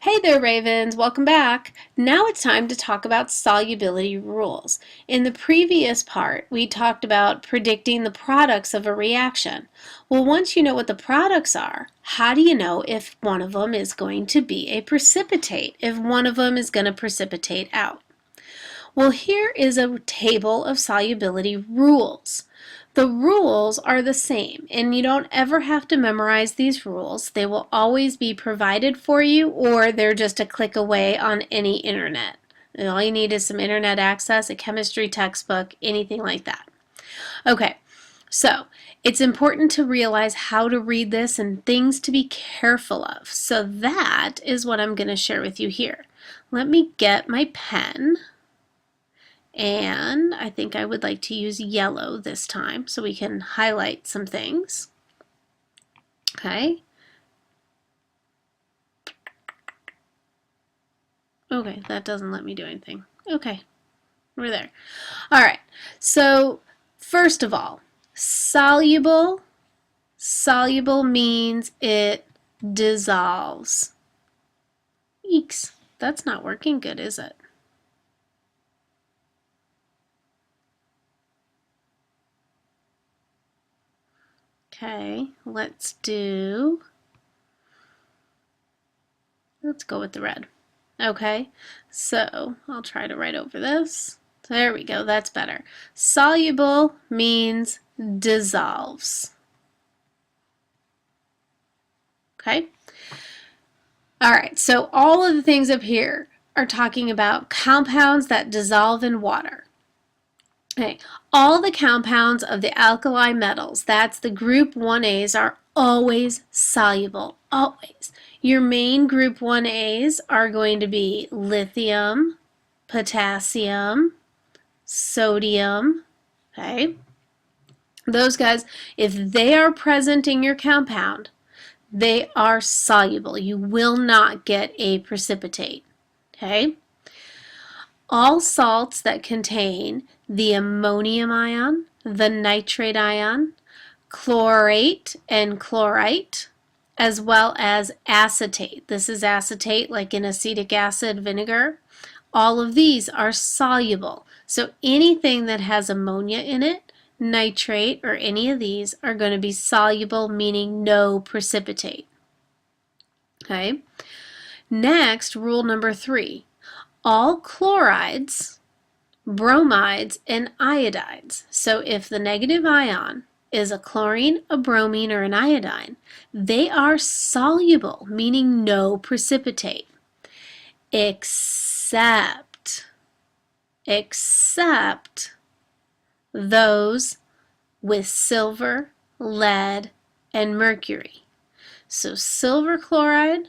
Hey there, Ravens. Welcome back. Now it's time to talk about solubility rules. In the previous part, we talked about predicting the products of a reaction. Well, once you know what the products are, how do you know if one of them is going to be a precipitate, if one of them is going to precipitate out? Well, here is a table of solubility rules. The rules are the same, and you don't ever have to memorize these rules. They will always be provided for you, or they're just a click away on any internet. And all you need is some internet access, a chemistry textbook, anything like that. Okay, so it's important to realize how to read this and things to be careful of. So that is what I'm going to share with you here. Let me get my pen. And I think I would like to use yellow this time so we can highlight some things. Okay. Okay, that doesn't let me do anything. Okay, we're there. All right, so first of all, soluble. Soluble means it dissolves. Eeks, that's not working good, is it? Okay, let's go with the red. Okay, so I'll try to write over this. There we go, that's better. Soluble means dissolves. Okay? All right, so all of the things up here are talking about compounds that dissolve in water. Okay, all the compounds of the alkali metals, that's the group 1As, are always soluble, always. Your main group 1As are going to be lithium, potassium, sodium, okay? Those guys, if they are present in your compound, they are soluble. You will not get a precipitate, okay? All salts that contain the ammonium ion, the nitrate ion, chlorate and chlorite, as well as acetate. This is acetate like in acetic acid vinegar. All of these are soluble. So anything that has ammonia in it, nitrate, or any of these are going to be soluble, meaning no precipitate. Okay. Next, rule number 3. All chlorides, bromides, and iodides. So if the negative ion is a chlorine, a bromine, or an iodine, they are soluble, meaning no precipitate, except those with silver, lead, and mercury. So silver chloride,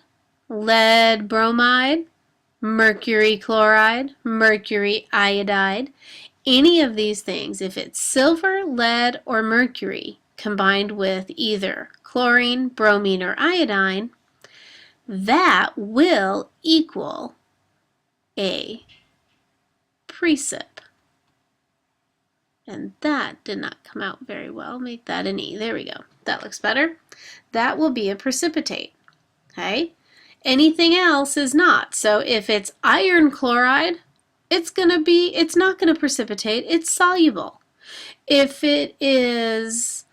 lead bromide, mercury chloride, mercury iodide, any of these things, if it's silver, lead, or mercury combined with either chlorine, bromine, or iodine, that will equal a precip. And that did not come out very well. Make that an E. There we go. That looks better. That will be a precipitate. Okay? Anything else is not. So if it's iron chloride, it's not going to precipitate. It's soluble. If it is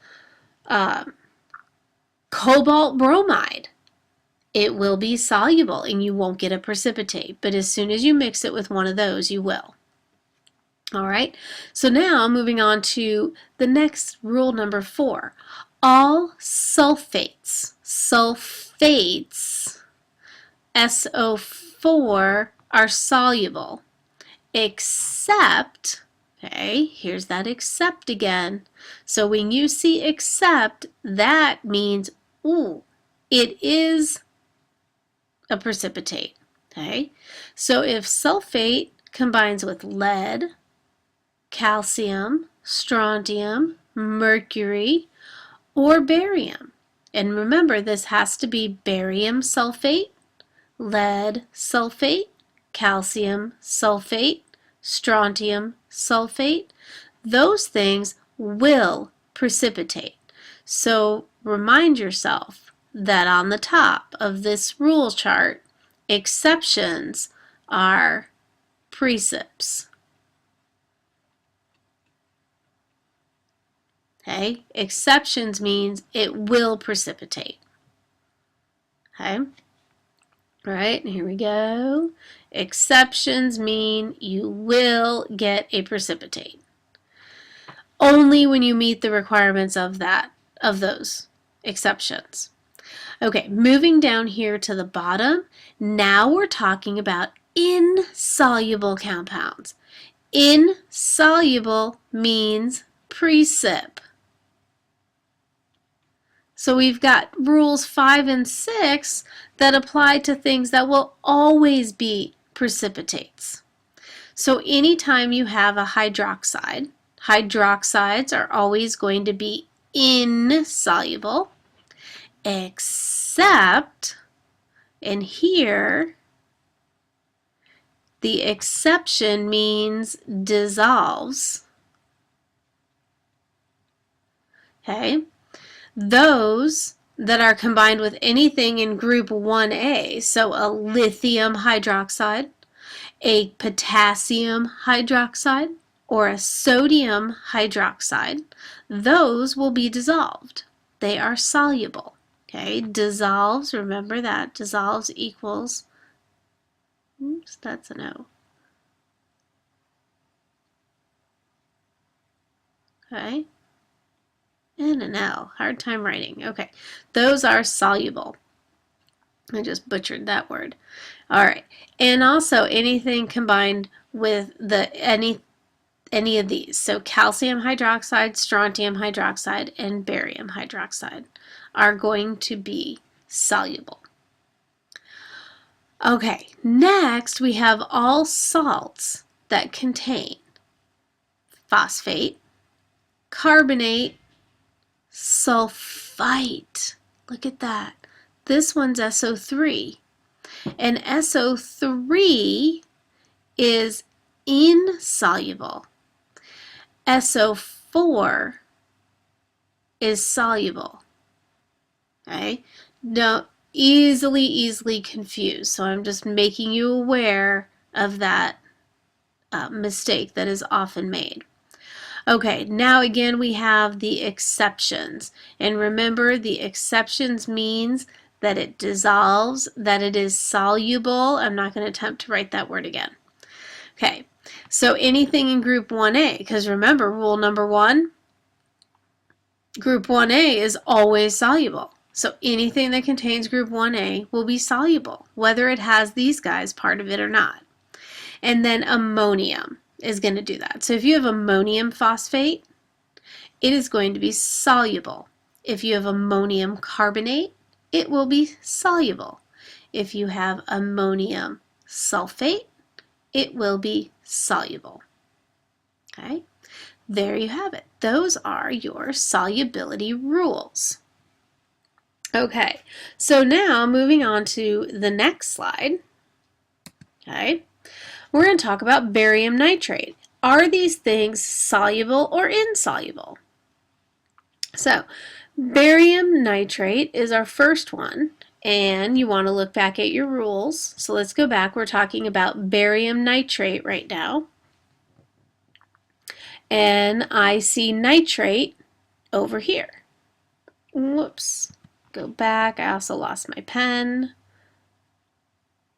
cobalt bromide, it will be soluble and you won't get a precipitate. But as soon as you mix it with one of those, you will. All right, so now moving on to the next rule, number 4. All sulfates, SO4, are soluble, except, okay, here's that except again. So when you see except, that means, ooh, it is a precipitate, okay? So if sulfate combines with lead, calcium, strontium, mercury, or barium. And remember, this has to be barium sulfate, lead sulfate, calcium sulfate, strontium sulfate. Those things will precipitate. So remind yourself that on the top of this rule chart, Exceptions are precips. Okay, exceptions means it will precipitate. Okay, all right, here we go. Exceptions mean you will get a precipitate. Only when you meet the requirements of those exceptions. Okay, moving down here to the bottom, now we're talking about insoluble compounds. Insoluble means precip. So we've got rules 5 and 6 that apply to things that will always be precipitates. So anytime you have a hydroxide, hydroxides are always going to be insoluble, except, and here, the exception means dissolves. Okay? Those that are combined with anything in group 1A, so a lithium hydroxide, a potassium hydroxide, or a sodium hydroxide, those will be dissolved. They are soluble. Okay, dissolves, remember that, dissolves equals, oops, that's an O. Okay, and an L, hard time writing. Okay, those are soluble. I just butchered that word. All right, and also anything combined with any of these. So calcium hydroxide, strontium hydroxide, and barium hydroxide are going to be soluble. Okay, next we have all salts that contain phosphate, carbonate, sulfite. Look at that. This one's SO3. And SO3 is insoluble. SO4 is soluble. Okay? Now, easily confused. So I'm just making you aware of that mistake that is often made. Okay, now again we have the exceptions. And remember, the exceptions means that it dissolves, that it is soluble. I'm not going to attempt to write that word again. Okay, so anything in group 1A, because remember, rule number 1, group 1A is always soluble. So anything that contains group 1A will be soluble, whether it has these guys part of it or not. And then ammonium is going to do that. So if you have ammonium phosphate, it is going to be soluble. If you have ammonium carbonate, it will be soluble. If you have ammonium sulfate, it will be soluble. Okay, there you have it. Those are your solubility rules. Okay, so now moving on to the next slide. Okay, we're going to talk about barium nitrate. Are these things soluble or insoluble? So, barium nitrate is our first one, and you want to look back at your rules. So let's go back. We're talking about barium nitrate right now. And I see nitrate over here. Whoops. Go back. I also lost my pen.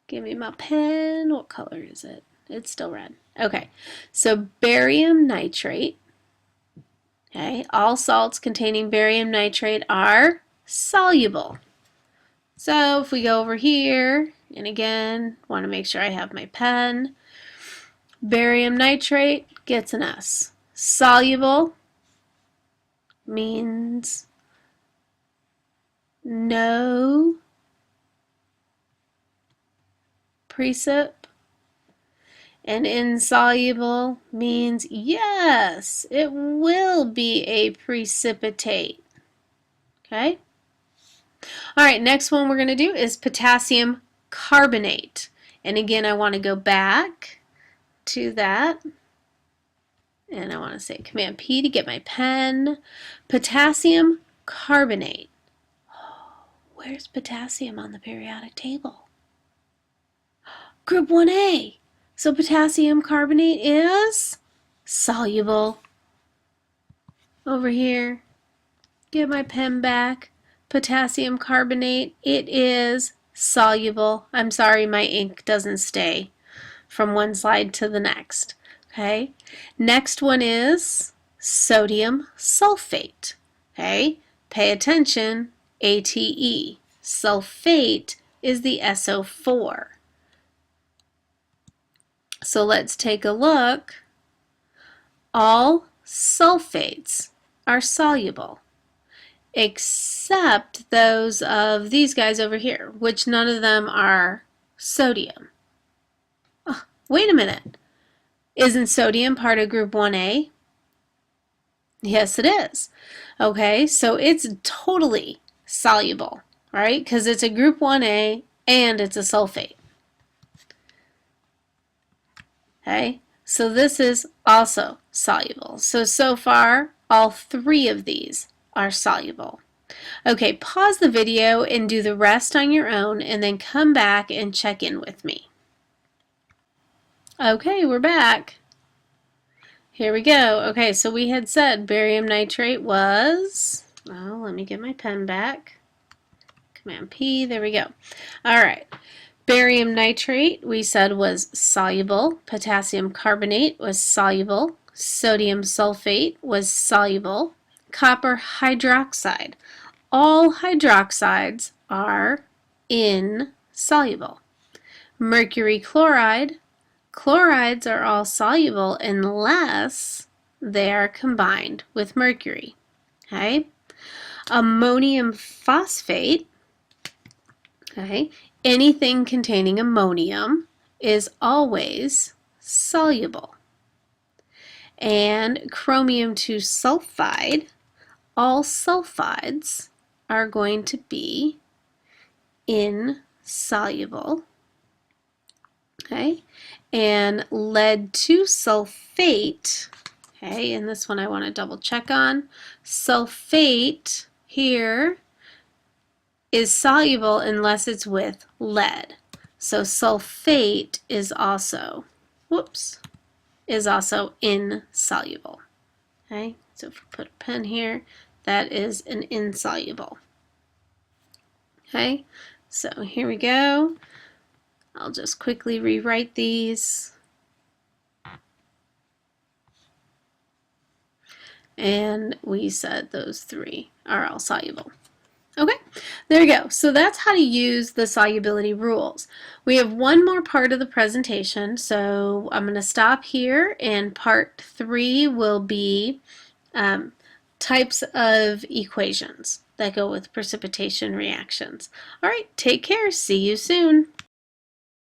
Give me my pen. What color is it? It's still red. Okay, so barium nitrate. Okay, all salts containing barium nitrate are soluble. So if we go over here, and again, want to make sure I have my pen, barium nitrate gets an S. Soluble means no precip. And insoluble means yes, it will be a precipitate. Okay? All right, next one we're going to do is potassium carbonate. And again, I want to go back to that. And I want to say Command P to get my pen. Potassium carbonate. Oh, where's potassium on the periodic table? Group 1A. So potassium carbonate is soluble. Over here, get my pen back. Potassium carbonate, it is soluble. I'm sorry, my ink doesn't stay from one slide to the next. Okay, next one is sodium sulfate. Okay, pay attention, ATE. Sulfate is the SO4. So let's take a look. All sulfates are soluble, except those of these guys over here, which none of them are sodium. Oh, wait a minute. Isn't sodium part of group 1A? Yes, it is. Okay, so it's totally soluble, right? Because it's a group 1A and it's a sulfate. Okay, so this is also soluble. So far, all three of these are soluble. Okay, pause the video and do the rest on your own and then come back and check in with me. Okay, we're back. Here we go. Okay, so we had said barium nitrate was, well, let me get my pen back. Command P, there we go. All right. Barium nitrate, we said, was soluble. Potassium carbonate was soluble. Sodium sulfate was soluble. Copper hydroxide. All hydroxides are insoluble. Mercury chloride. Chlorides are all soluble unless they are combined with mercury. Okay? Ammonium phosphate. Okay? Anything containing ammonium is always soluble. And chromium 2 sulfide, all sulfides are going to be insoluble. Okay? And lead 2 sulfate, okay, and this one I want to double check on. Sulfate here is soluble unless it's with lead. So sulfate is also, is also insoluble. Okay, so if we put a pen here, that is an insoluble. Okay, so here we go. I'll just quickly rewrite these. And we said those three are all soluble. Okay, there you go. So that's how to use the solubility rules. We have one more part of the presentation, so I'm going to stop here, and part 3 will be types of equations that go with precipitation reactions. All right, take care. See you soon.